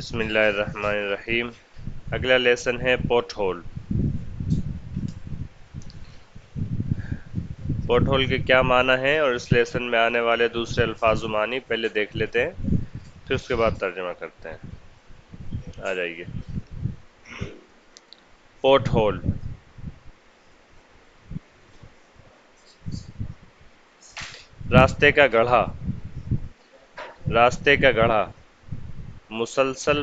بسم اللہ الرحمن الرحیم۔ اگلا لیسن ہے پورٹ ہول۔ پورٹ ہول کے کیا معنی ہیں اور اس لیسن میں آنے والے دوسرے الفاظ و معنی پہلے دیکھ لیتے ہیں، پھر اس کے بعد ترجمہ کرتے ہیں۔ آ جائیے۔ پورٹ ہول، راستے کا گڑھا، راستے کا گڑھا، مسلسل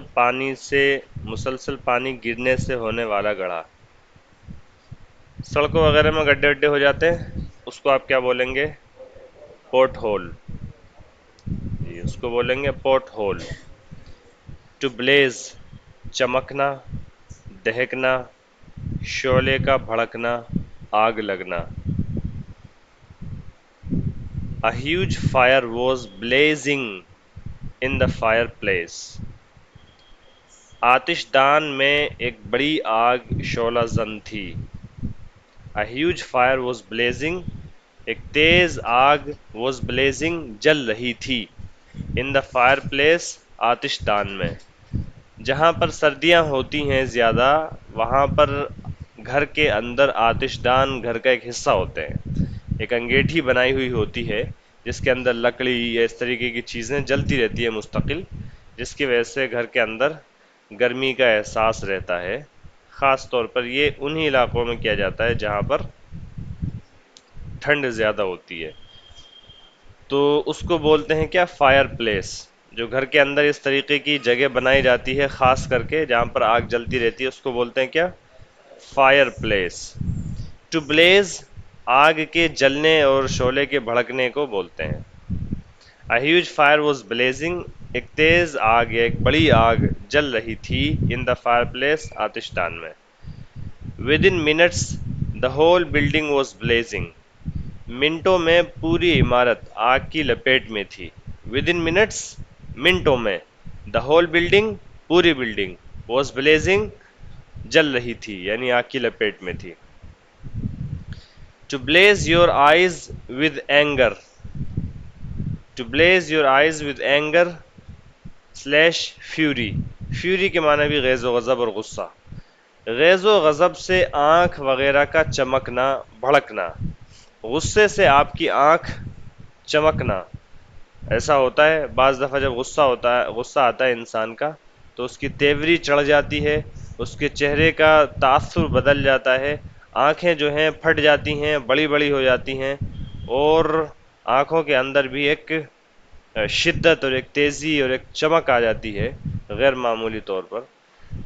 پانی گرنے سے ہونے والا گڑھا۔ سڑکوں وغیرہ میں گڈھے وڈھے ہو جاتے ہیں، اس کو آپ کیا بولیں گے؟ Port whole. جی، اس کو بولیں گے پورٹ ہول۔ ٹو بلیز، چمکنا، دہکنا، شعلے کا بھڑکنا، آگ لگنا۔ A huge fire was blazing in the fireplace. آتش دان میں ایک بڑی آگ شعلہ زن تھی۔ A huge fire was blazing، ایک تیز آگ was blazing، جل رہی تھی۔ In the fireplace، آتش دان میں۔ جہاں پر سردیاں ہوتی ہیں زیادہ، وہاں پر گھر کے اندر آتش دان گھر کا ایک حصہ ہوتے ہیں۔ ایک انگیٹھی بنائی ہوئی ہوتی ہے جس کے اندر لکڑی یا اس طریقے کی چیزیں جلتی رہتی ہے مستقل، جس کی وجہ سے گھر کے اندر گرمی کا احساس رہتا ہے۔ خاص طور پر یہ انہی علاقوں میں کیا جاتا ہے جہاں پر ٹھنڈ زیادہ ہوتی ہے۔ تو اس کو بولتے ہیں کیا؟ Fire place. جو گھر کے اندر اس طریقے کی جگہ بنائی جاتی ہے خاص کر کے جہاں پر آگ جلتی رہتی ہے، اس کو بولتے ہیں کیا؟ Fire place. ٹو بلیز، آگ کے جلنے اور شعلے کے بھڑکنے کو بولتے ہیں۔ A huge fire was blazing، ایک تیز آگ یا ایک بڑی آگ جل رہی تھی۔ In the fireplace، آتش دان میں۔ Within minutes، the whole building was blazing، منٹوں میں پوری عمارت آگ کی لپیٹ میں تھی۔ Within minutes، منٹوں میں۔ The whole building، پوری بلڈنگ۔ Was blazing، جل رہی تھی یعنی آگ کی لپیٹ میں تھی۔ To blaze your eyes with anger، to blaze your eyes with anger / fury، fury کے معنی بھی غیظ و غضب اور غصہ۔ غیظ و غضب سے آنکھ وغیرہ کا چمکنا، بھڑکنا۔ غصے سے آپ کی آنکھ چمکنا۔ ایسا ہوتا ہے بعض دفعہ جب غصہ آتا ہے انسان کا تو اس کی تیوری چڑھ جاتی ہے، اس کے چہرے کا تاثر بدل جاتا ہے، آنکھیں جو ہیں پھٹ جاتی ہیں، بڑی بڑی ہو جاتی ہیں، اور آنکھوں کے اندر بھی ایک شدت اور ایک تیزی اور ایک چمک آ جاتی ہے غیر معمولی طور پر۔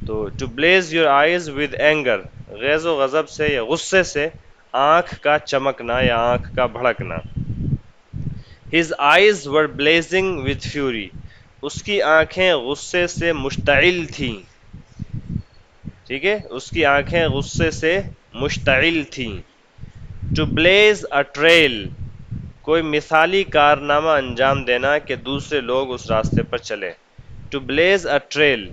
تو to blaze your eyes with anger, غیظ و غضب سے یا غصے سے آنکھ کا چمکنا یا آنکھ کا بھڑکنا۔ His eyes were blazing with fury، اس کی آنکھیں غصے سے مشتعل تھیں۔ ٹھیک ہے، اس کی آنکھیں غصے سے مشتعل تھیں۔ ٹو بلیز اے ٹریل، کوئی مثالی کارنامہ انجام دینا کہ دوسرے لوگ اس راستے پر چلیں۔ To blaze a trail,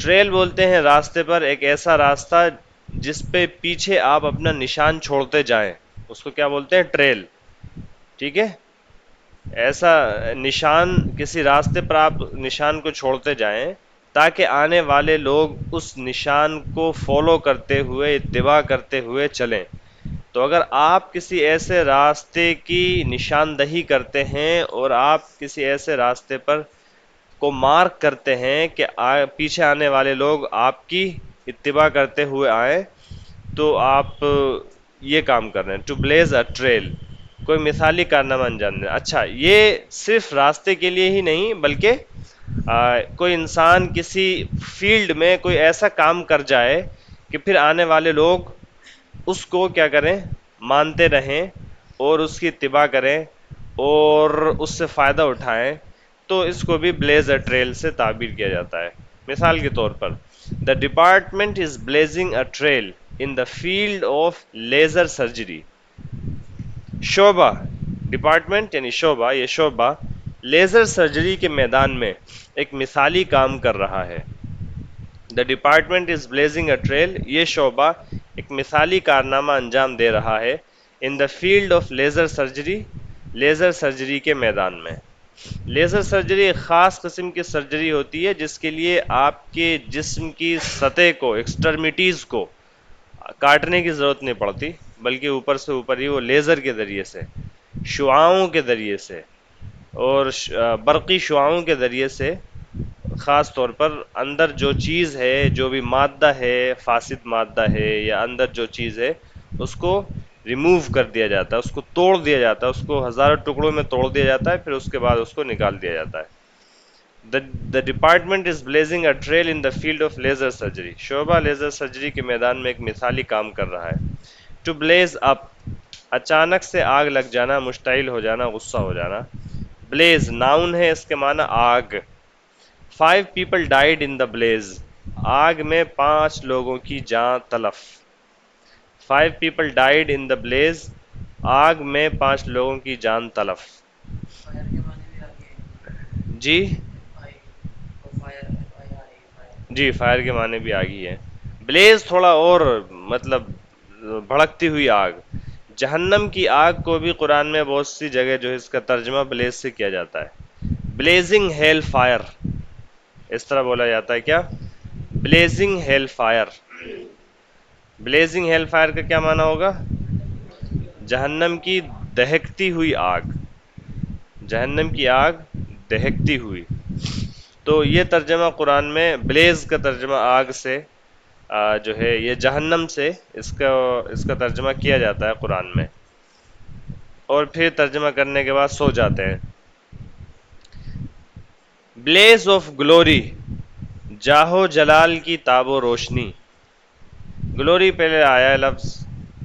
trail بولتے ہیں راستے پر ایک ایسا راستہ جس پہ پیچھے آپ اپنا نشان چھوڑتے جائیں، اس کو کیا بولتے ہیں؟ ٹریل۔ ٹھیک ہے، ایسا نشان، کسی راستے پر آپ نشان کو چھوڑتے جائیں تاکہ آنے والے لوگ اس نشان کو فالو کرتے ہوئے، اتباع کرتے ہوئے چلیں۔ تو اگر آپ کسی ایسے راستے کی نشاندہی کرتے ہیں اور آپ کسی ایسے راستے پر کو مارک کرتے ہیں کہ پیچھے آنے والے لوگ آپ کی اتباع کرتے ہوئے آئیں، تو آپ یہ کام کر رہے ہیں۔ ٹو بلیز اے ٹریل، کوئی مثالی کارنامہ انجام دینا۔ اچھا، یہ صرف راستے کے لیے ہی نہیں بلکہ کوئی انسان کسی فیلڈ میں کوئی ایسا کام کر جائے کہ پھر آنے والے لوگ اس کو کیا کریں؟ مانتے رہیں اور اس کی اتباع کریں اور اس سے فائدہ اٹھائیں، تو اس کو بھی بلیز اے ٹریل سے تعبیر کیا جاتا ہے۔ مثال کے طور پر The department is blazing a trail in the field of laser surgery۔ شعبہ، ڈپارٹمنٹ یعنی شعبہ، یہ شعبہ لیزر سرجری کے میدان میں ایک مثالی کام کر رہا ہے۔ The department is blazing a trail، یہ شعبہ ایک مثالی کارنامہ انجام دے رہا ہے۔ In the field of laser surgery، laser surgery کے میدان میں۔ لیزر سرجری ایک خاص قسم کی سرجری ہوتی ہے جس کے لیے آپ کے جسم کی سطح کو، ایکسٹرمیٹیز کو کاٹنے کی ضرورت نہیں پڑتی، بلکہ اوپر سے اوپر ہی وہ لیزر کے ذریعے سے، شعاؤں کے ذریعے سے اور برقی شعاؤں کے ذریعے سے، خاص طور پر اندر جو چیز ہے، جو بھی مادہ ہے، فاسد مادہ ہے یا اندر جو چیز ہے، اس کو ریموو کر دیا جاتا ہے، اس کو توڑ دیا جاتا ہے، اس کو ہزاروں ٹکڑوں میں توڑ دیا جاتا ہے، پھر اس کے بعد اس کو نکال دیا جاتا ہے۔ The department is blazing a trail in the field of laser surgery. شعبہ لیزر سرجری کے میدان میں ایک مثالی کام کر رہا ہے۔ To blaze up، اچانک سے آگ لگ جانا، مشتعل ہو جانا، غصہ ہو جانا۔ Blaze ناؤن ہے، اس کے معنی آگ۔ 5 people died in the blaze، آگ میں 5 لوگوں کی جان تلف۔ 5 people died in the blaze، آگ میں 5 لوگوں کی جان تلف۔ جی جی، فائر کے معنی بھی آگی ہے۔ بلیز تھوڑا اور مطلب بھڑکتی ہوئی آگ۔ جہنم کی آگ کو بھی قرآن میں بہت سی جگہ جو ہے اس کا ترجمہ بلیز سے کیا جاتا ہے۔ بلیزنگ ہیل فائر، اس طرح بولا جاتا ہے کیا؟ Blazing hell fire. Blazing hell fire کا کیا معنی ہوگا؟ جہنم کی دہکتی ہوئی آگ، جہنم کی آگ دہکتی ہوئی۔ تو یہ ترجمہ قرآن میں بلیز کا ترجمہ آگ سے جو ہے یہ جہنم سے اس کا ترجمہ کیا جاتا ہے قرآن میں، اور پھر ترجمہ کرنے کے بعد سو جاتے ہیں۔ بلیز آف گلوری، جاہ و جلال کی تاب و روشنی۔ گلوری پہلے آیا ہے لفظ،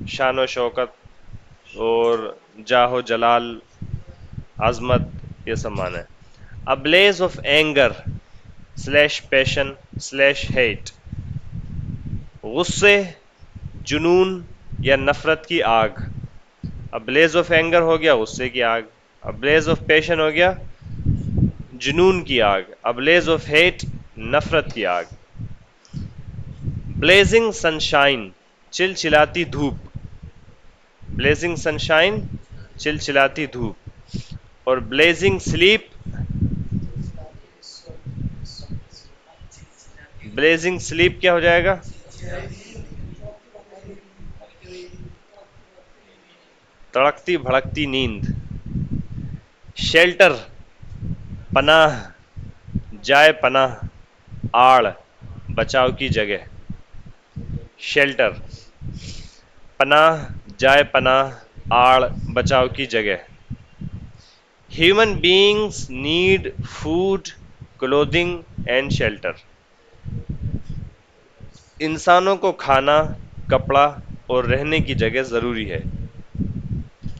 شان و شوکت اور جاہ و جلال، عظمت، یہ سب معنی ہے۔ A blaze of anger / passion / hate، غصے، جنون یا نفرت کی آگ۔ A blaze of anger ہو گیا غصے کی آگ، A blaze of passion ہو گیا جنون کی آگ، A blaze of hate نفرت کی آگ۔ Blazing sunshine، چلچلاتی دھوپ، Blazing sunshine چلچلاتی دھوپ، اور Blazing sleep، بلیزنگ سلیپ کیا ہو جائے گا؟ تڑکتی بھڑکتی نیند۔ شیلٹر، پناہ، جائے پناہ، آڑ، بچاؤ کی جگہ۔ شیلٹر، پناہ، جائے پناہ، آڑ، بچاؤ کی جگہ۔ Human beings need food, clothing and shelter, انسانوں کو کھانا، کپڑا اور رہنے کی جگہ ضروری ہے۔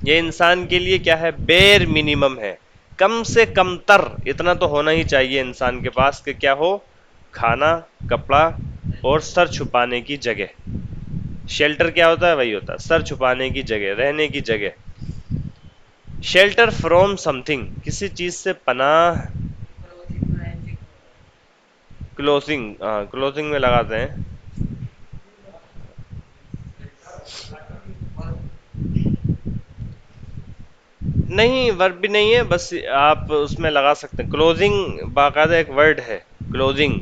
یہ انسان کے لیے کیا ہے؟ بیر منیمم ہے، کم سے کم تر اتنا تو ہونا ہی چاہیے انسان کے پاس کہ کیا ہو؟ کھانا، کپڑا اور سر چھپانے کی جگہ۔ شیلٹر کیا ہوتا ہے؟ وہی ہوتا ہے سر چھپانے کی جگہ، رہنے کی جگہ۔ شیلٹر فرام سم تھنگ، کسی چیز سے پناہ، کلوزنگ، کلوزنگ میں لگاتے ہیں۔ نہیں، ورب بھی نہیں ہے، بس آپ اس میں لگا سکتے ہیں۔ کلوزنگ باقاعدہ ایک ورڈ ہے، کلوزنگ،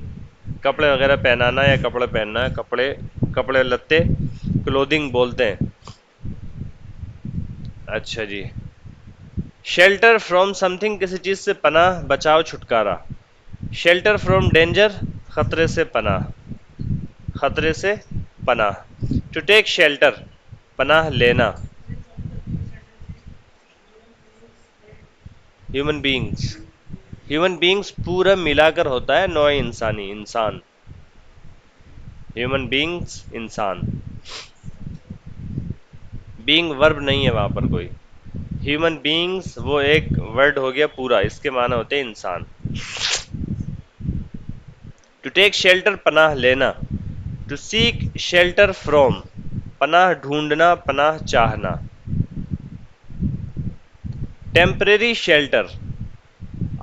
کپڑے وغیرہ پہنانا یا کپڑے پہننا، کپڑے لتے کلوزنگ بولتے ہیں۔ اچھا جی، شیلٹر فرام سم تھنگ، کسی چیز سے پناہ، بچاؤ، چھٹکارا۔ شیلٹر فرام ڈینجر، خطرے سے پناہ، خطرے سے پناہ۔ ٹو ٹیک شیلٹر، پناہ لینا۔ ہیومن بینگز پورا ملا کر ہوتا ہے نوع انسانی، انسان۔ ہیومن بینگز انسان، بینگ ورب نہیں ہے وہاں پر کوئی۔ ہیومن بینگز وہ ایک ورڈ ہو گیا پورا، اس کے معنی ہوتے ہیں انسان۔ ٹو ٹیک شیلٹر، پناہ لینا۔ ٹو سیک شیلٹر فرام، پناہ ڈھونڈنا، پناہ چاہنا۔ ٹیمپریری شیلٹر،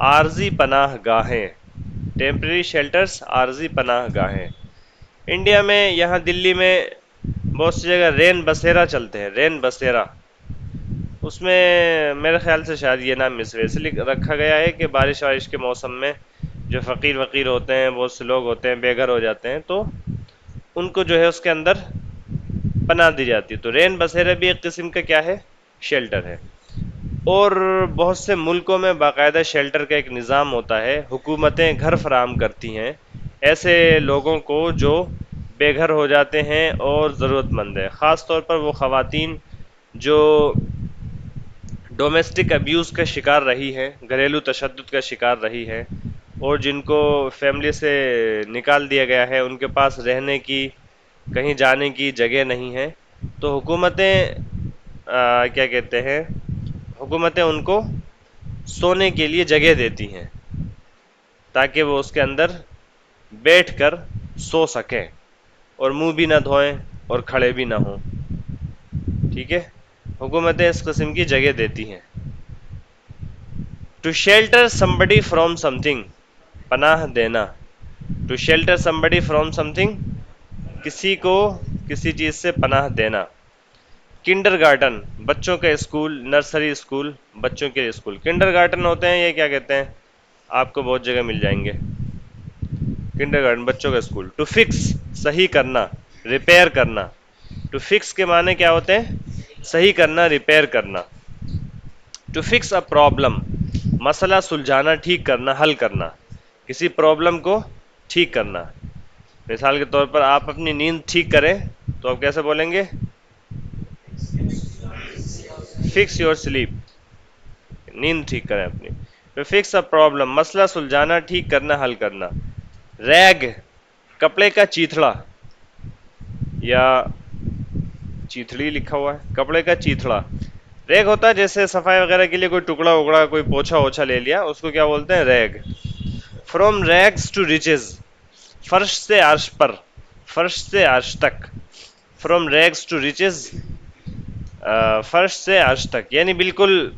عارضی پناہ گاہیں۔ ٹیمپریری شیلٹرز، عارضی پناہ گاہیں۔ انڈیا میں، یہاں دلی میں بہت سی جگہ رین بسیرا چلتے ہیں، رین بسیرا۔ اس میں میرے خیال سے شاید یہ نام اس وجہ سے رکھا گیا ہے کہ بارش وارش کے موسم میں جو فقیر وقیر ہوتے ہیں، بہت سے لوگ ہوتے ہیں بے گھر ہو جاتے ہیں، تو ان کو جو ہے اس کے اندر پناہ دی جاتی ہے. تو رین بسیرا بھی ایک قسم کا کیا ہے، شیلٹر ہے. اور بہت سے ملکوں میں باقاعدہ شیلٹر کا ایک نظام ہوتا ہے، حکومتیں گھر فراہم کرتی ہیں ایسے لوگوں کو جو بے گھر ہو جاتے ہیں اور ضرورت مند ہے، خاص طور پر وہ خواتین جو ڈومیسٹک ابیوز کا شکار رہی ہے، گھریلو تشدد کا شکار رہی ہے، اور جن کو فیملی سے نکال دیا گیا ہے، ان کے پاس رہنے کی، کہیں جانے کی جگہ نہیں ہے. تو حکومتیں کیا کہتے ہیں، حکومتیں ان کو سونے کے لیے جگہ دیتی ہیں تاکہ وہ اس کے اندر بیٹھ کر سو سکیں اور منہ بھی نہ دھوئیں اور کھڑے بھی نہ ہوں. ٹھیک ہے، حکومتیں اس قسم کی جگہ دیتی ہیں. To shelter somebody from something, پناہ دینا. To shelter somebody from something, کسی کو کسی چیز سے پناہ دینا. کنڈر گارٹن، بچوں کا اسکول، نرسری اسکول، بچوں کے اسکول. کنڈر گارٹن ہوتے ہیں یہ کیا کہتے ہیں، آپ کو بہت جگہ مل جائیں گے. کنڈر گارٹن بچوں کا اسکول. ٹو فکس، صحیح کرنا، ریپیئر کرنا. ٹو فکس کے معنی کیا ہوتے ہیں، صحیح کرنا، ریپیئر کرنا. ٹو فکس اے پرابلم، مسئلہ سلجھانا، ٹھیک کرنا، حل کرنا. کسی پرابلم کو ٹھیک کرنا. مثال کے طور پر آپ اپنی نیند ٹھیک کریں تو آپ کیسے بولیں گے، فکس یور سلیپ، نیند ٹھیک کریں اپنی. ٹو فکس اے پرابلم، مسئلہ سلجھانا، ٹھیک کرنا، حل کرنا. ریگ، کپڑے کا چیتھڑا یا چیتھڑی لکھا ہوا ہے، کپڑے کا چیتھڑا. ریگ ہوتا ہے جیسے صفائی وغیرہ کے لیے کوئی ٹکڑا اگڑا، کوئی پوچھا اوچھا لے لیا، اس کو کیا بولتے ہیں، ریگ. فرام ریگز ٹو ریچز، فرش سے عرش پر، فرش سے عرش تک. فرام ریگز ٹو ریچز، فرش سے عرش تک، یعنی بالکل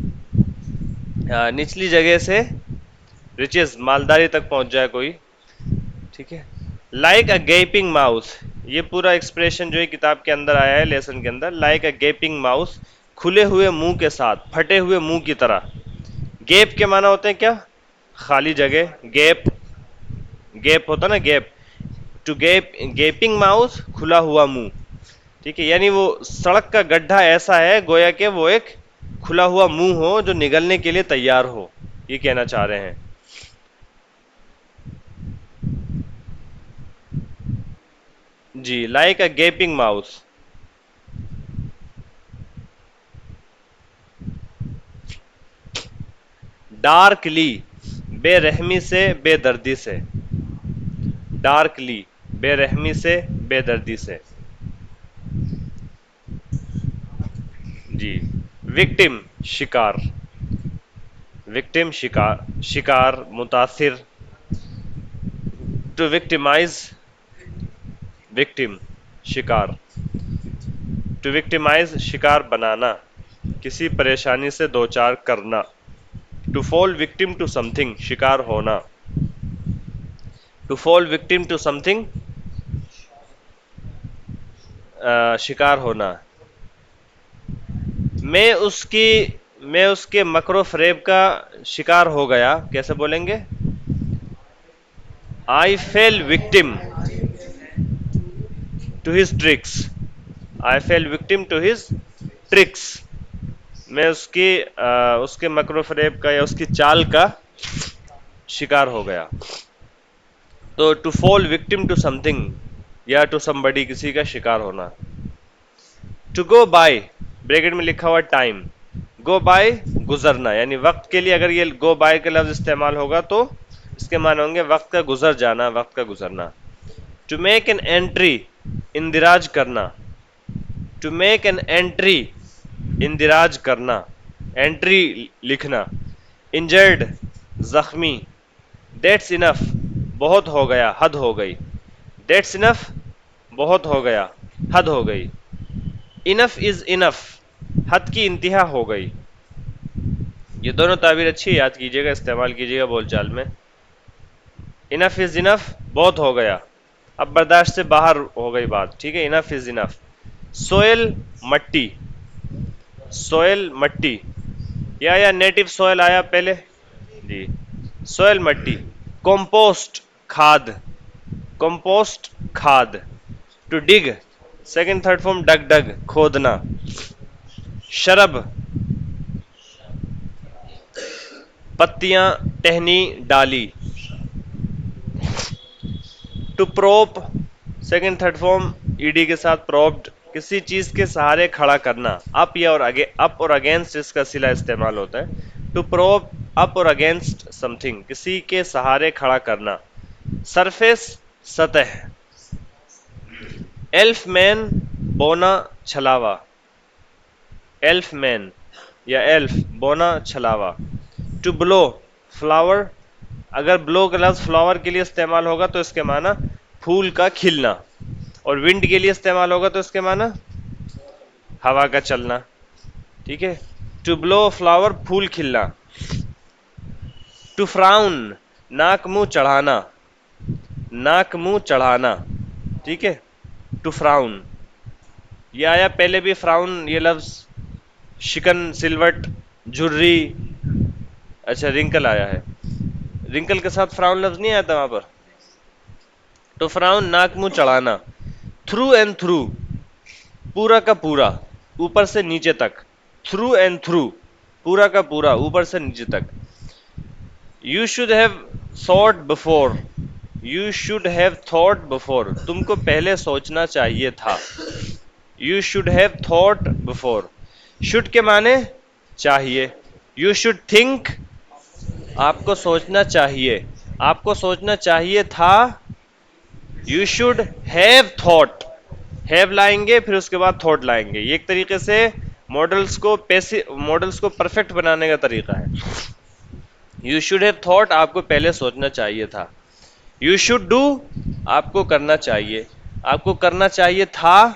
نچلی جگہ سے ریچز، مالداری تک پہنچ جائے کوئی. ٹھیک ہے. لائک اے گیپنگ ماؤس، یہ پورا ایکسپریشن جو ہے کتاب کے اندر آیا ہے، لیسن کے اندر. لائک اے گیپنگ ماؤس، کھلے ہوئے منہ کے ساتھ، پھٹے ہوئے منہ کی طرح. گیپ کے معنی ہوتے ہیں کیا، خالی جگہ. گیپ، گیپ ہوتا نا gap. To gap, gaping mouth, کھلا ہوا منہ. ٹھیک ہے، یعنی وہ سڑک کا گڈھا ایسا ہے گویا کہ وہ ایک کھلا ہوا منہ ہو جو نگلنے کے لیے تیار ہو، یہ کہنا چاہ رہے ہیں. جی، لائک اے گیپنگ ماؤس. ڈارکلی، بے رحمی سے، بے دردی سے. ڈارکلی، بے رحمی سے، بے دردی سے. جی. وکٹم، شکار. وکٹم، شکار، شکار، متاثر. ٹو وکٹمائز، وکٹم، شکار. ٹو وکٹمائز، شکار بنانا، کسی پریشانی سے دوچار کرنا. To fall victim to something, شکار ہونا. To fall victim to something, شکار ہونا. میں اس کے مکر و فریب کا شکار ہو گیا، کیسے بولیں گے، I fell victim to his tricks. I fell victim to his tricks. میں اس کے مکر و فریب کا یا اس کی چال کا شکار ہو گیا. تو to fall victim to something یا ٹو سم بڈی، کسی کا شکار ہونا. ٹو گو بائی، بریکٹ میں لکھا ہوا ٹائم. گو بائی، گزرنا، یعنی وقت کے لیے اگر یہ گو بائی کا لفظ استعمال ہوگا تو اس کے معنی ہوں گے وقت کا گزر جانا، وقت کا گزرنا. ٹو میک این اینٹری، اندراج کرنا. ٹو میک این اینٹری، اندراج کرنا، اینٹری لکھنا. انجرڈ، زخمی. دیٹس انف، بہت ہو گیا، حد ہو گئی. دیٹس انف، بہت ہو گیا، حد ہو گئی. انف از انف، حد کی انتہا ہو گئی. یہ دونوں تعبیر اچھی یاد کیجیے گا، استعمال کیجیے گا بول چال میں. انف از انف، بہت ہو گیا، اب برداشت سے باہر ہو گئی بات. ٹھیک ہے، انف از انف. سوئل، مٹی. سوئل مٹی، یا نیٹو سوئل آیا پہلے جی، سوئل مٹی. کمپوسٹ کھاد، کمپوسٹ کھاد. To dig second third form dig dig کھودنا. شرب پتیاں ٹہنی ڈالی. To prop second third form E D کے ساتھ پروپڈ، کسی چیز کے سہارے کھڑا کرنا. اپ یا اور اپ اور اگینسٹ اس کا صلہ استعمال ہوتا ہے. ٹو پروپ اپ اور اگینسٹ سم تھنگ، کسی کے سہارے کھڑا کرنا. سرفیس سطح. ایلف مین بونا چھلاوا، ایلف مین یا ایلف بونا چھلاوا. ٹو بلو فلاور، اگر بلو کا لفظ فلاور کے لیے استعمال ہوگا تو اس کے معنی پھول کا کھلنا، اور ونڈ کے لیے استعمال ہوگا تو اس کے معنی ہوا کا چلنا. ٹھیک ہے، ٹو بلو فلاور پھول کھلنا. ٹو فراؤن ناک منہ چڑھانا، ناک منہ چڑھانا. ٹھیک ہے، ٹو فراؤن یہ آیا پہلے بھی فراؤن یہ لفظ. شکن سلوٹ جھری، اچھا رنکل آیا ہے، رنکل کے ساتھ فراؤن لفظ نہیں آیا تھا وہاں پر. تو فراؤن ناک منہ چڑھانا. تھرو اینڈ تھرو پورا کا پورا اوپر سے نیچے تک. تھرو اینڈ تھرو پورا کا پورا اوپر سے نیچے تک. You should have thought before, you should have thought before تم کو پہلے سوچنا چاہیے تھا. You should have thought before. Should کے معنی چاہیے. یو شوڈ تھنک آپ کو سوچنا چاہیے، آپ کو سوچنا چاہیے تھا. You should have thought, have لائیں گے پھر اس کے بعد تھاٹ لائیں گے. یہ ایک طریقے سے ماڈلز کو پرفیکٹ بنانے کا طریقہ ہے. یو شوڈ ہیو تھاٹ آپ کو پہلے سوچنا چاہیے تھا. یو شوڈ ڈو آپ کو کرنا چاہیے، آپ کو کرنا چاہیے تھا.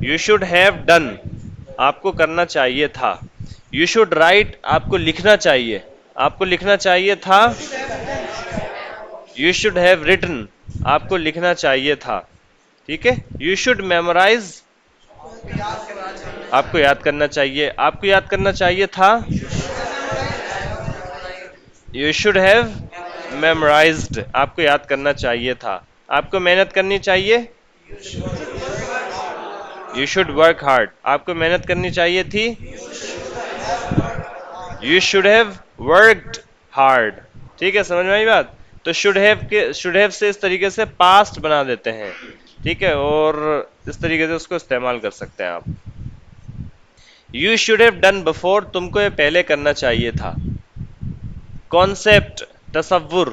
یو شوڈ ہیو ڈن آپ کو کرنا چاہیے تھا. یو شوڈ رائٹ آپ کو لکھنا چاہیے، آپ کو لکھنا چاہیے تھا. یو شوڈ ہیو ریٹن آپ کو لکھنا چاہیے تھا. ٹھیک ہے. یو شوڈ میمورائز آپ کو یاد کرنا چاہیے، آپ کو یاد کرنا چاہیے تھا. یو شوڈ ہیو میمورائزڈ آپ کو یاد کرنا چاہیے تھا. آپ کو محنت کرنی چاہیے. یو شوڈ ورک ہارڈ آپ کو محنت کرنی چاہیے تھی. You should have worked hard. ٹھیک ہے، سمجھ میں آئی بات. تو شوڈ ہیو سے اس طریقے سے پاسٹ بنا دیتے ہیں. ٹھیک ہے، اور اس طریقے سے اس کو استعمال کر سکتے ہیں آپ. You should have done before تم کو یہ پہلے کرنا چاہیے تھا. کانسیپٹ تصور،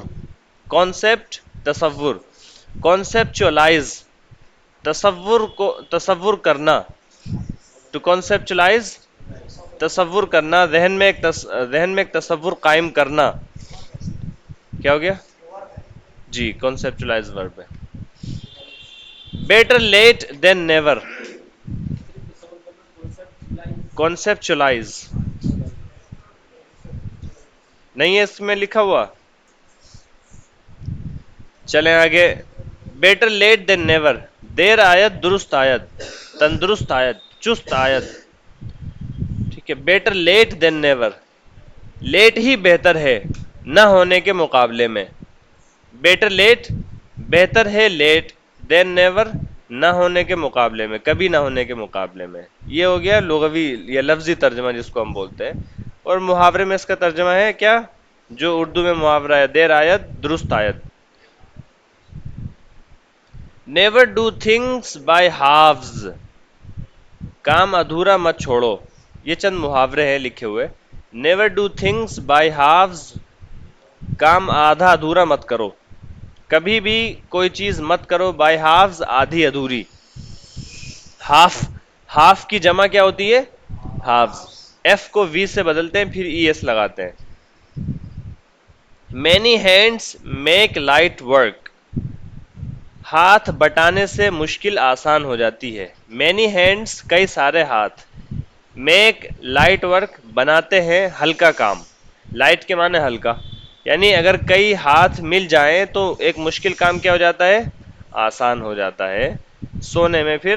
کانسیپٹ تصور. کانسیپچولائز تصور کرنا. ٹو کانسیپچولائز تصور کرنا، ذہن میں ایک تصور قائم کرنا. کیا ہو گیا جی، کانسیپچولائز ورب ہے. Better late than never. Conceptualize نہیں ہے اس میں لکھا ہوا. چلیں آگے. بیٹر لیٹ دین نیور، دیر آیت درست آیت، تندرست آیت، چست آیت. ٹھیک ہے، بیٹر لیٹ دین نیور، لیٹ ہی بہتر ہے نہ ہونے کے مقابلے میں. بیٹر لیٹ بہتر ہے لیٹ، دین نیور نہ ہونے کے مقابلے میں، کبھی نہ ہونے کے مقابلے میں. یہ ہو گیا لغوی یا لفظی ترجمہ جس کو ہم بولتے ہیں. اور محاورے میں اس کا ترجمہ ہے کیا، جو اردو میں محاورہ ہے، دیر آیت درست آیت. Never do things by halves, کام ادھورا مت چھوڑو. یہ چند محاورے ہیں لکھے ہوئے. Never do things by halves, کام آدھا ادھورا مت کرو، کبھی بھی کوئی چیز مت کرو. بائی ہافز آدھی ادھوری. ہاف کی جمع کیا ہوتی ہے، ہافز. ایف کو وی سے بدلتے ہیں پھر ای ایس لگاتے ہیں. Many hands make light work, ہاتھ بٹانے سے مشکل آسان ہو جاتی ہے. مینی ہینڈس کئی سارے ہاتھ، میک لائٹ ورک بناتے ہیں ہلکا کام. لائٹ کے معنی ہلکا، یعنی اگر کئی ہاتھ مل جائیں تو ایک مشکل کام کیا ہو جاتا ہے، آسان ہو جاتا ہے. سونے میں پھر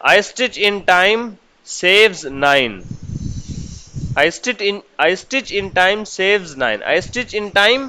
I stitch in time saves 9. I stitch in time saves 9. I stitch in time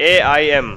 AIM,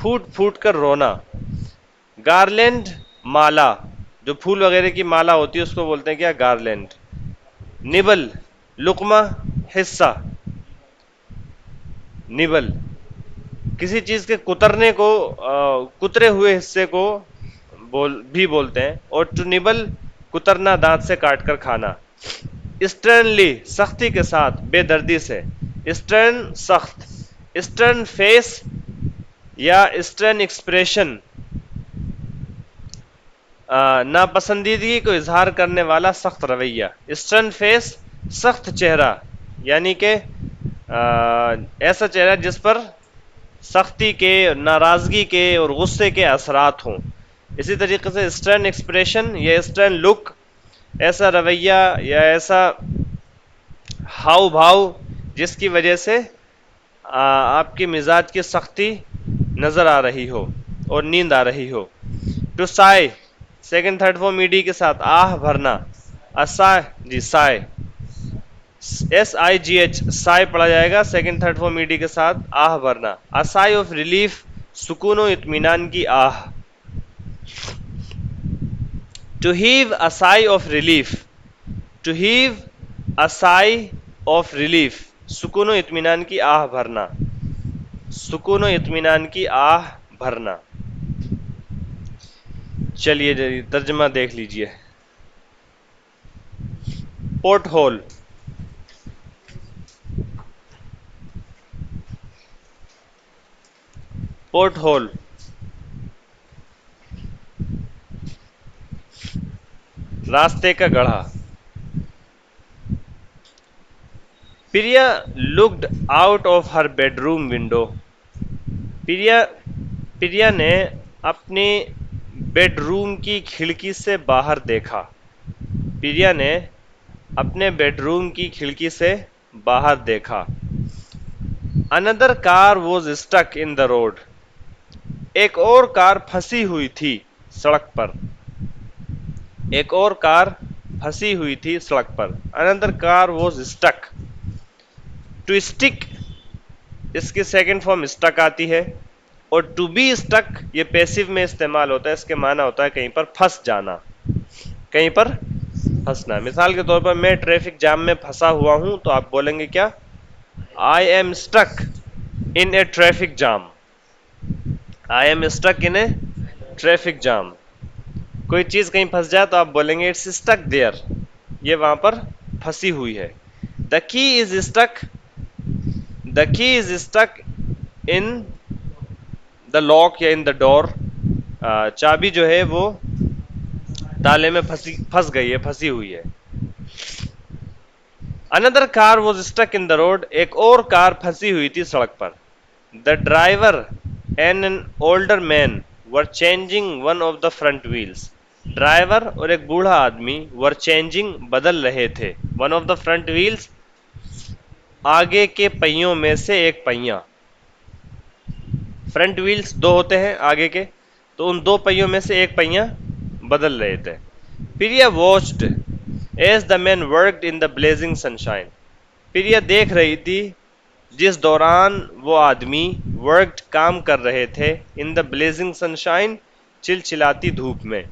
پھوٹ پھوٹ کر رونا. گارلینڈ مالا, جو پھول وغیرہ کی مالا ہوتی ہے اس کو بولتے ہیں کیا؟ گارلینڈ. نبل لقمہ حصہ, نبل کسی چیز کے کترنے کو کترے ہوئے حصے کو بھی بولتے ہیں. اور ٹو نبل کترنا, دانت سے کاٹ کر کھانا. اسٹرنلی سختی کے ساتھ, بے دردی سے. اسٹرن سخت. اسٹرن فیس یا اسٹرن ایکسپریشن, ناپسندیدگی کو اظہار کرنے والا سخت رویہ. اسٹرن فیس سخت چہرہ, یعنی کہ ایسا چہرہ جس پر سختی کے, ناراضگی کے اور غصے کے اثرات ہوں. اسی طریقے سے اسٹرن ایکسپریشن یا اسٹرن لک, ایسا رویہ یا ایسا ہاؤ بھاؤ جس کی وجہ سے آپ کے مزاج کی سختی نظر آ رہی ہو اور نیند آ رہی ہو. ٹو سائے سیکنڈ تھرڈ فارم ایڈی کے ساتھ, آہ بھرنا. اسائے جی سائے, ایس آئی جی ایچ, سائے پڑھا جائے گا سیکنڈ تھرڈ فارم ایڈی کے ساتھ, آہ بھرنا. اسائے آف ریلیف, سکون و اطمینان کی آہ. To have a sigh of relief, to have a sigh of relief, سکون و اطمینان کی آہ بھرنا. سکون و اطمینان کی آہ بھرنا. چلیے ترجمہ دیکھ لیجئے. پورٹ ہول, پورٹ ہول راستے کا گڑھا. Priya looked out of her bedroom window. Priya نے اپنی بیڈ روم کی کھڑکی سے باہر دیکھا. پریا نے اپنے بیڈ روم کی کھڑکی سے باہر دیکھا. Another car was stuck in the road. ایک اور کار پھنسی ہوئی تھی سڑک پر. ایک اور کار پھنسی ہوئی تھی سڑک پر. Another car was stuck. To stick, اس کی سیکنڈ فارم اسٹک آتی ہے, اور ٹو بی اسٹک یہ پیسو میں استعمال ہوتا ہے. اس کے معنی ہوتا ہے کہیں پر پھنس جانا, کہیں پر پھنسنا. مثال کے طور پر میں ٹریفک جام میں پھنسا ہوا ہوں تو آپ بولیں گے کیا؟ I am stuck in a traffic jam. I am stuck in a traffic jam. کوئی چیز کہیں پھنس جائے تو آپ بولیں گے it's stuck there, یہ وہاں پر پھنسی ہوئی ہے. The key is stuck. The key is stuck in the lock یا in the door. چابی جو ہے وہ تالے میں پھنس گئی ہے, پھنسی ہوئی ہے. Another car was stuck in the road. ایک اور کار پھنسی ہوئی تھی سڑک پر. The driver and an older man were changing one of the front wheels. Driver اور ایک بوڑھا آدمی were changing بدل رہے تھے. One of the front wheels, آگے کے پہیوں میں سے ایک پہیہ. فرنٹ ویلز دو ہوتے ہیں آگے کے, تو ان دو پہیوں میں سے ایک پہیہ بدل رہے تھے. پریا watched as the man worked in the blazing sunshine. پریا دیکھ رہی تھی جس دوران وہ آدمی worked کام کر رہے تھے in the blazing sunshine چلچلاتی دھوپ میں.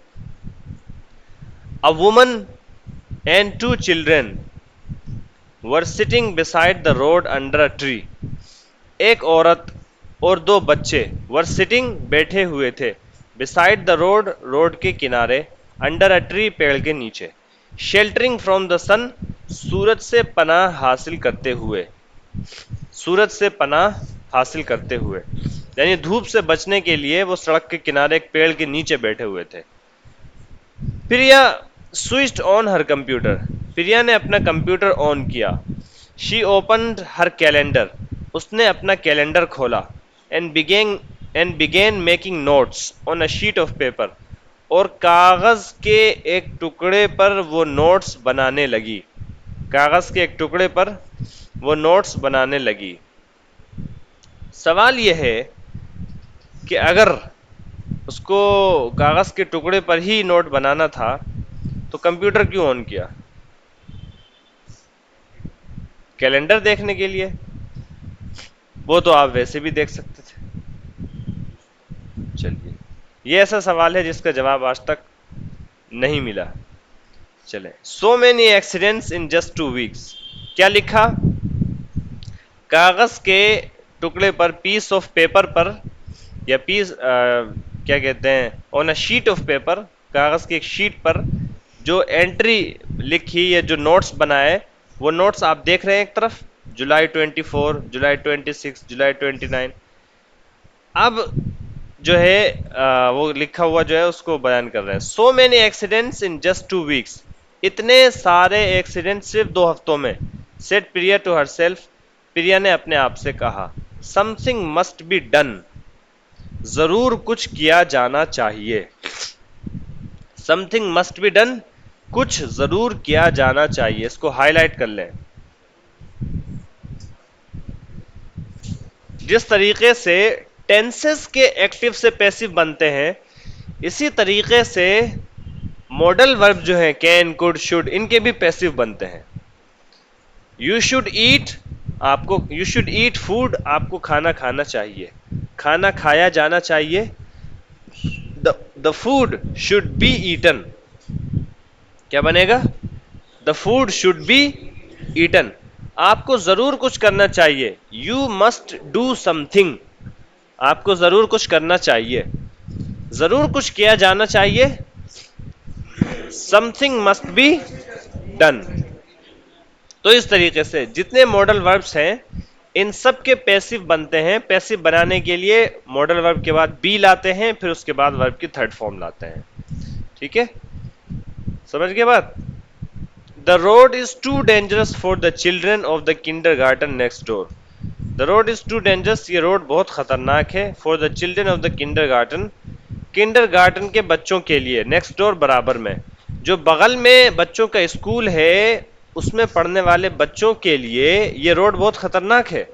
A woman and two children were sitting beside the road under a tree. ایک عورت اور دو بچے were sitting بیٹھے ہوئے تھے beside the road روڈ کے کنارے under a tree پیڑ کے نیچے. sheltering from the sun سورج سے پناہ حاصل کرتے ہوئے. سورج سے پناہ حاصل کرتے ہوئے یعنی دھوپ سے بچنے کے لیے وہ سڑک کے کنارے ایک پیڑ کے نیچے بیٹھے ہوئے تھے. پریا switched on her computer. پریا نے اپنا کمپیوٹر آن کیا. she opened her calendar. اس نے اپنا کیلنڈر کھولا. and began making notes on a sheet of paper. اور کاغذ کے ایک ٹکڑے پر وہ نوٹس بنانے لگی. کاغذ کے ایک ٹکڑے پر وہ نوٹس بنانے لگی. سوال یہ ہے کہ اگر اس کو کاغذ کے ٹکڑے پر ہی نوٹ بنانا تھا تو کمپیوٹر کیوں آن کیا؟ کیلنڈر دیکھنے کے لیے. وہ تو آپ ویسے بھی دیکھ سکتے تھے. یہ ایسا سوال ہے جس کا جواب آج تک نہیں ملا. چلیں, سو many accidents in just 2 weeks. کیا لکھا؟ کاغذ کے ٹکڑے پر, پیس آف پیپر پر, یا پیس کیا کہتے ہیں, آن اے شیٹ آف پیپر, کاغذ کی ایک شیٹ پر جو انٹری لکھی یا جو نوٹس بنائے, وہ نوٹس آپ دیکھ رہے ہیں ایک طرف, جولائی 24, جولائی 26, جولائی 29. اب جو ہے وہ لکھا ہوا جو ہے اس کو بیان کر رہے ہیں. So many accidents in just 2 weeks. اتنے سارے ایکسیڈنٹ صرف 2 ہفتوں میں. Said Priya to herself. Priya نے اپنے آپ سے کہا. Something must be done. ضرور کچھ کیا جانا چاہیے. Something must be done. کچھ ضرور کیا جانا چاہیے. اس کو ہائی لائٹ کر لیں. جس طریقے سے ٹینسز کے ایکٹیو سے پیسو بنتے ہیں, اسی طریقے سے ماڈل ورب جو ہیں کین, کوڈ, شوڈ, ان کے بھی پیسو بنتے ہیں. یو شوڈ ایٹ, آپ کو یو شوڈ ایٹ فوڈ, آپ کو کھانا کھانا چاہیے, کھانا کھایا جانا چاہیے. The food should be eaten. کیا بنے گا؟ The food should be eaten. آپ کو ضرور کچھ کرنا چاہیے. You must do something. آپ کو ضرور کچھ کرنا چاہیے. ضرور کچھ کیا جانا چاہیے. Something must be done. تو اس طریقے سے جتنے ماڈل وربس ہیں ان سب کے پیسو بنتے ہیں. پیسو بنانے کے لیے ماڈل ورب کے بعد بی لاتے ہیں, پھر اس کے بعد ورب کی تھرڈ فارم لاتے ہیں. ٹھیک ہے, سمجھ گئے بات؟ The road is too dangerous for the children of the kindergarten next door. The road is too dangerous. یہ روڈ بہت خطرناک ہے. For the children of the kindergarten. kindergarten کے بچوں کے لیے. next door برابر میں. جو بغل میں بچوں کا اسکول ہے اس میں پڑھنے والے بچوں کے لیے یہ روڈ بہت خطرناک ہے.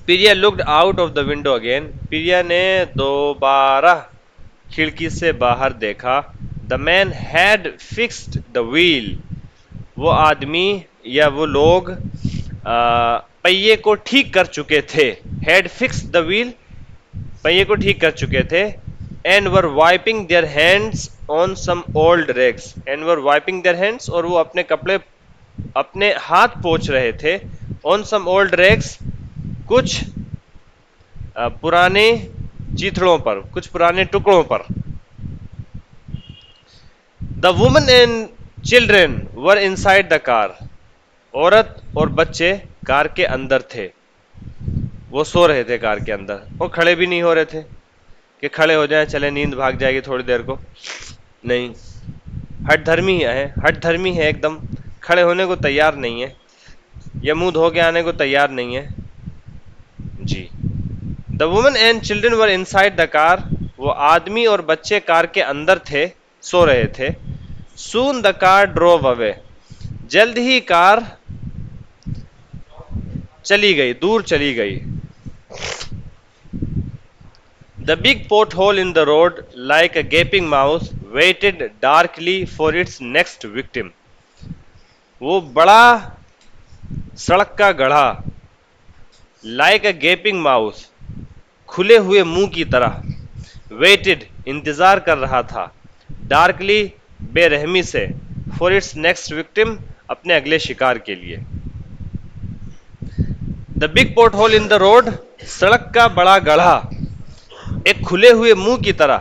پریا looked out of the window again. پریا نے دوبارہ کھڑکی سے باہر دیکھا. The man had fixed the wheel. وہ آدمی یا وہ لوگ پہیے کو ٹھیک کر چکے تھے. had fixed the wheel, پہیے کو ٹھیک کر چکے تھے. and were wiping their hands on some old rags. and were wiping their hands, اور وہ اپنے کپڑے اپنے ہاتھ پوچھ رہے تھے. on some old rags, کچھ پرانے چیتھڑوں پر, کچھ پرانے ٹکڑوں پر. The woman and children were inside the car. عورت اور بچے کار کے اندر تھے. وہ سو رہے تھے کار کے اندر. وہ کھڑے بھی نہیں ہو رہے تھے کہ کھڑے ہو جائیں, چلے نیند بھاگ جائے گی تھوڑی دیر کو. نہیں, ہٹ دھرمی ہے, ہٹ دھرمی ہے ایک دم. کھڑے ہونے کو تیار نہیں ہے یا منہ دھو کے آنے کو تیار نہیں ہے. جی. The woman and children were inside the car. وہ آدمی اور بچے کار کے اندر تھے, سو رہے تھے. Soon the car drove away. جلد ہی کار چلی گئی, دور چلی گئی. The big pothole in the road, like a gaping mouth, waited darkly for its next victim. وہ بڑا سڑک کا گڑھا, like a gaping mouth, کھلے ہوئے منہ کی طرح, waited, انتظار کر رہا تھا, darkly, بے رحمی سے, for its next victim, اپنے اگلے شکار کے لیے. The big pothole in the road, سڑک کا بڑا گڑھا, ایک کھلے ہوئے منہ کی طرح,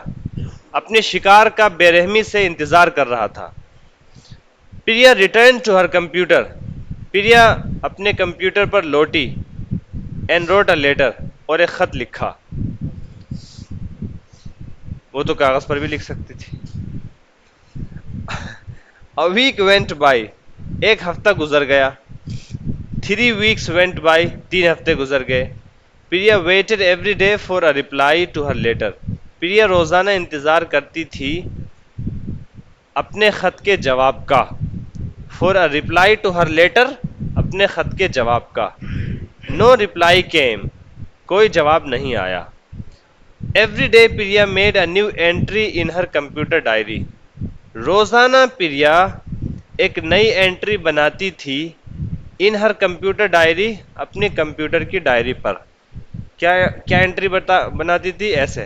اپنے شکار کا بے رحمی سے انتظار کر رہا تھا. پریا returned to her computer. پریا اپنے کمپیوٹر پر لوٹی. and wrote a letter, اور ایک خط لکھا. وہ تو کاغذ پر بھی لکھ سکتی تھی. A week went by. ایک ہفتہ گزر گیا. 3 weeks went by. 3 ہفتے گزر گئے. پریا waited every day for a reply to her letter. پریا روزانہ انتظار کرتی تھی اپنے خط کے جواب کا. For a reply to her letter, اپنے خط کے جواب کا. No reply came. کوئی جواب نہیں آیا. Every day Priya made a new entry in her computer diary. روزانہ پریا ایک نئی انٹری بناتی تھی ان ہر کمپیوٹر ڈائری, اپنے کمپیوٹر کی ڈائری پر. کیا انٹری بناتی تھی؟ ایسے,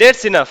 That's enough,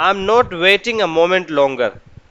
I'm not waiting a moment longer,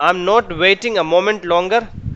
I'm not waiting a moment longer,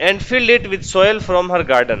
and filled it with soil from her garden,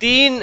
3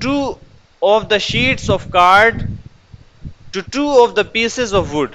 2 of the sheets of card to 2 of the pieces of wood,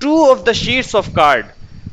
2 of the sheets of card,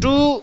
2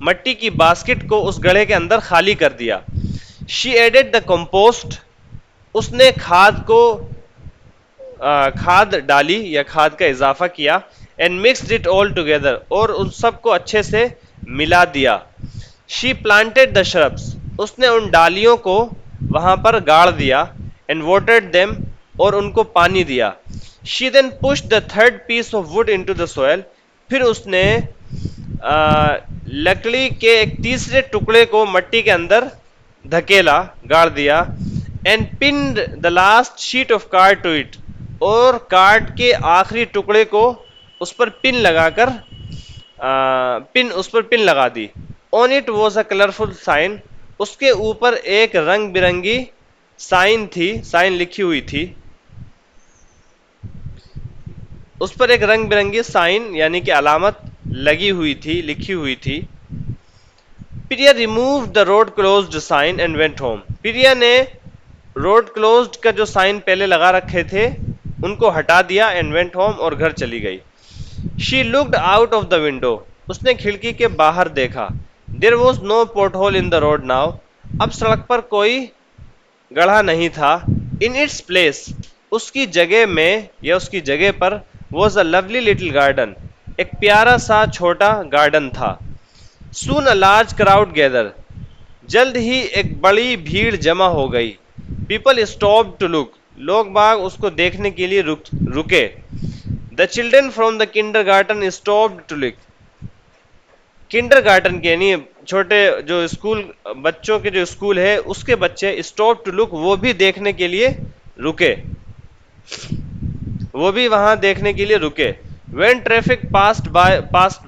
مٹی کی basket کو اس گڑھے کے اندر خالی کر دیا. شی added دا compost, اس نے کھاد ڈالی یا کھاد کا اضافہ کیا. And mixed it all together, اور ان سب کو اچھے سے ملا دیا. شی پلانٹیڈ دا شربس, اس نے ان ڈالیوں کو وہاں پر گاڑ دیا. اینڈ واٹرڈ دیم, اور ان کو پانی دیا. She then pushed the third piece of wood into the soil, پھر اس نے لکڑی کے ایک تیسرے ٹکڑے کو مٹی کے اندر دھکیلا, گاڑ دیا. And pinned the last sheet of card to it, اور کارڈ کے آخری ٹکڑے کو اس پر پن لگا کر اس پر پن لگا دی. On it was a colourful sign, اس کے اوپر ایک رنگ برنگی سائن تھی, سائن لکھی ہوئی تھی. اس پر ایک رنگ برنگی سائن یعنی کہ علامت لگی ہوئی تھی, لکھی ہوئی تھی. Priya removed the road closed sign and went home, Priya نے روڈ کلوزڈ کا جو سائن پہلے لگا رکھے تھے ان کو ہٹا دیا. اینڈ وینٹ ہوم, اور گھر چلی گئی. She looked out of the window, اس نے کھڑکی کے باہر دیکھا. There was no pothole in the road now, اب سڑک پر کوئی گڑھا نہیں تھا. ان اٹس پلیس, اس کی جگہ میں یا اس کی جگہ پر was a lovely little garden, ایک پیارا سا چھوٹا گارڈن تھا. سون اے لارج کراؤڈ گیدر, جلد ہی ایک بڑی بھیڑ جمع ہو گئی. پیپل اسٹاپ ٹو لک, لوگ باغ اس کو دیکھنے کے لیے رکے. The children from the kindergarten stop to look, kindergarten کے یعنی چھوٹے جو اسکول بچوں کے جو اسکول ہے اس کے بچے اسٹاپ ٹو لک, وہ بھی دیکھنے کے لیے رکے, وہ بھی وہاں دیکھنے کے لیے رکے. When traffic passed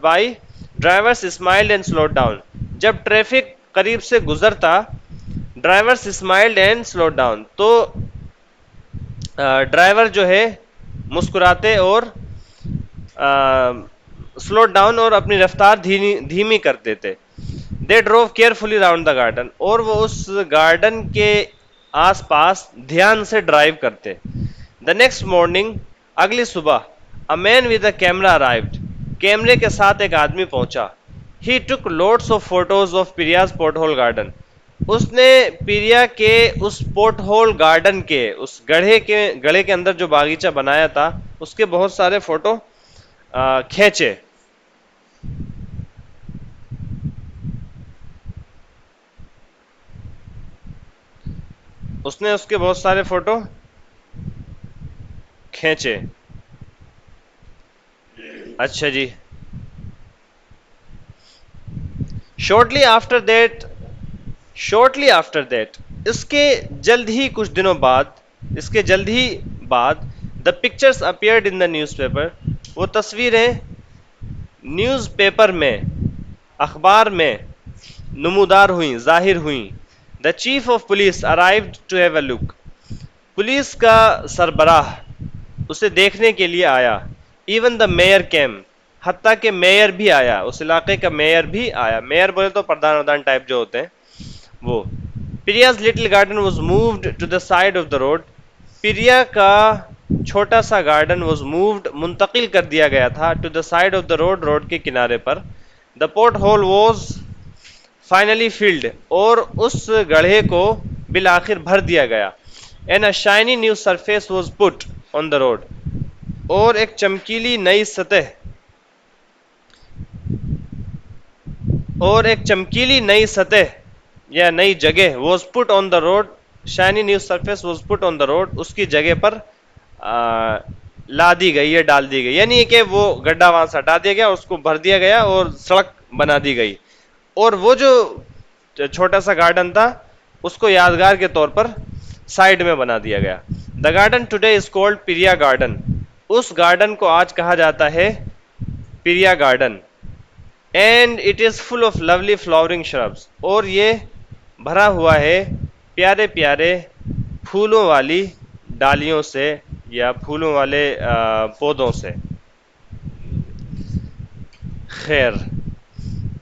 by drivers smiled and slowed down, جب ٹریفک قریب سے گزرتا drivers smiled and slowed down, تو ڈرائیور جو ہے مسکراتے اور سلو ڈاؤن اور اپنی رفتار دھیمی کر دیتے. دے ڈروو کیئرفلی راؤنڈ دا گارڈن, اور وہ اس گارڈن کے آس پاس دھیان سے ڈرائیو کرتے. دا نیکسٹ مارننگ, اگلی صبح, a man with a camera arrived, کیمرے کے ساتھ ایک آدمی پہنچا. He took lots of photos of Priya's pothole garden, اس نے پریا کے اس پورٹ ہول گارڈن کے اس گڑھے کے اندر جو باغیچہ بنایا تھا اس کے بہت سارے فوٹو کھینچے. اس نے اس کے بہت سارے فوٹو کھینچے. اچھا جی. شارٹلی آفٹر دیٹ, اس کے جلد ہی کچھ دنوں بعد, the pictures appeared in the news paper, وہ تصویریں نیوز پیپر میں, اخبار میں نمودار ہوئیں, ظاہر ہوئیں. The chief of police arrived to have a look, police کا سربراہ اسے دیکھنے کے لیے آیا. ایون دا میئر کیم, حتیٰ کہ میئر بھی آیا, اس علاقے کا میئر بھی آیا. میئر بولے تو پردھان ٹائپ جو ہوتے ہیں وہ. Priya's little garden was moved to the side of the road, Priya کا چھوٹا سا گارڈن واز مووڈ, منتقل کر دیا گیا تھا, to the side of the road, road کے کنارے پر. The pothole was finally filled, اور اس گڑھے کو بالآخر بھر دیا گیا. And a shiny new surface was put on the road, اور ایک چمکیلی نئی سطح یا نئی جگہ was put on the road, shiny new surface was put on the road, اس کی جگہ پر لا دی گئی یا ڈال دی گئی, یعنی کہ وہ گڈھا وہاں سے ہٹا دیا گیا, اس کو بھر دیا گیا اور سڑک بنا دی گئی. اور وہ جو چھوٹا سا گارڈن تھا اس کو یادگار کے طور پر سائڈ میں بنا دیا گیا. The garden today is called Priya garden, اس گارڈن کو آج کہا جاتا ہے Priya garden. And it is full of lovely flowering shrubs, اور یہ بھرا ہوا ہے پیارے پیارے پھولوں والی ڈالیوں سے یا پھولوں والے پودوں سے. خیر,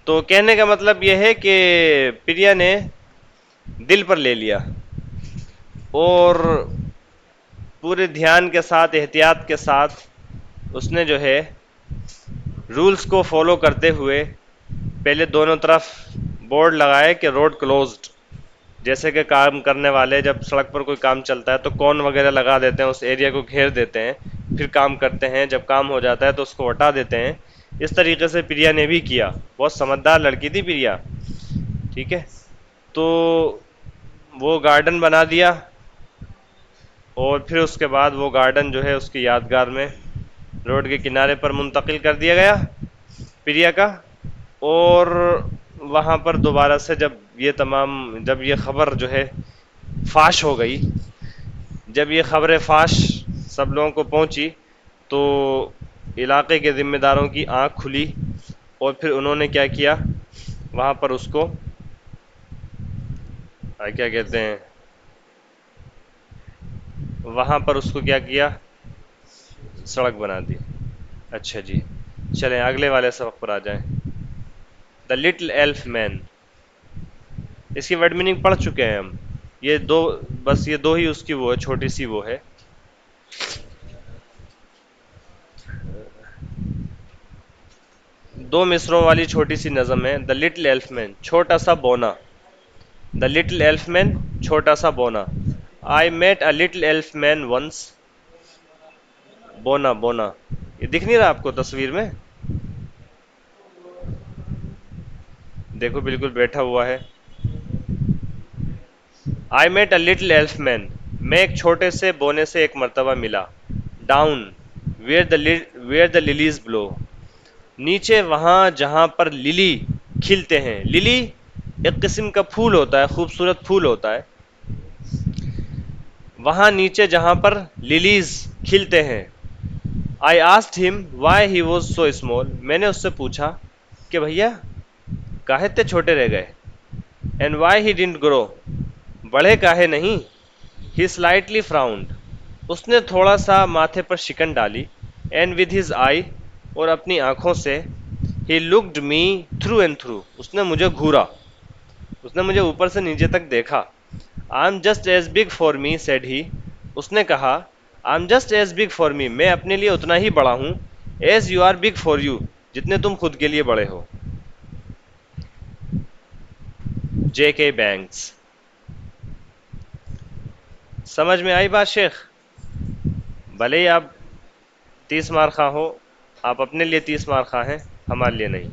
تو کہنے کا مطلب یہ ہے کہ پریا نے دل پر لے لیا اور پورے دھیان کے ساتھ, احتیاط کے ساتھ اس نے جو ہے رولز کو فالو کرتے ہوئے پہلے دونوں طرف بورڈ لگائے کہ روڈ کلوزڈ، جیسے کہ کام کرنے والے جب سڑک پر کوئی کام چلتا ہے تو کون وغیرہ لگا دیتے ہیں، اس ایریا کو گھیر دیتے ہیں، پھر کام کرتے ہیں، جب کام ہو جاتا ہے تو اس کو ہٹا دیتے ہیں. اس طریقے سے پریا نے بھی کیا. بہت سمجھدار لڑکی تھی پریا. ٹھیک ہے، تو وہ گارڈن بنا دیا، اور پھر اس کے بعد وہ گارڈن جو ہے اس کی یادگار میں روڈ کے کنارے پر منتقل کر دیا گیا پریا کا. اور وہاں پر دوبارہ سے جب یہ خبر جو ہے فاش ہو گئی، جب یہ خبر فاش سب لوگوں کو پہنچی، تو علاقے کے ذمہ داروں کی آنکھ کھلی، اور پھر انہوں نے کیا کیا، وہاں پر اس کو کیا کہتے ہیں، وہاں پر اس کو کیا کیا، سڑک بنا دی. اچھا جی، چلیں اگلے والے سبق پر آ جائیں. دا لٹل ایلف مین، اس کی ورڈ میننگ پڑھ چکے ہیں ہم. یہ دو ہی اس کی وہ ہے، چھوٹی سی وہ ہے. دو مصروں والی چھوٹی سی نظم ہے. دا لٹل ایلف مین، چھوٹا سا بونا. دا لٹل ایلف مین، چھوٹا سا بونا. I met a little elf man once. بونا بونا، یہ دکھ نہیں رہا آپ کو تصویر میں؟ دیکھو بالکل بیٹھا ہوا ہے. آئی میٹ اے لٹل ایلف مین، میں ایک چھوٹے سے بونے سے ایک مرتبہ ملا. ڈاؤن ویئر دا للیز بلو، نیچے وہاں جہاں پر للی کھلتے ہیں. للی ایک قسم کا پھول ہوتا ہے، خوبصورت پھول ہوتا ہے. وہاں نیچے جہاں پر للیز کھلتے ہیں. I asked him why he was so small. میں نے اس سے پوچھا کہ بھیا کاہے تے چھوٹے رہ گئے. And why he didn't grow. بڑھے کاہے نہیں. He slightly frowned. اس نے تھوڑا سا ماتھے پر شکن ڈالی. And with his eye، اور اپنی آنکھوں سے. He looked me through and through. اس نے مجھے گھورا، اس نے مجھے اوپر سے نیچے تک دیکھا. I'm just as big for me said he. اس نے کہا I'm just as big for me، میں اپنے لیے اتنا ہی بڑا ہوں. As you are big for you، جتنے تم خود کے لیے بڑے ہو. جے کے بینکس. سمجھ میں آئی بات شیخ؟ بھلے ہی آپ 30 مار خواہ ہو، آپ اپنے لیے 30 مار خواہ ہیں، ہمارے لیے نہیں.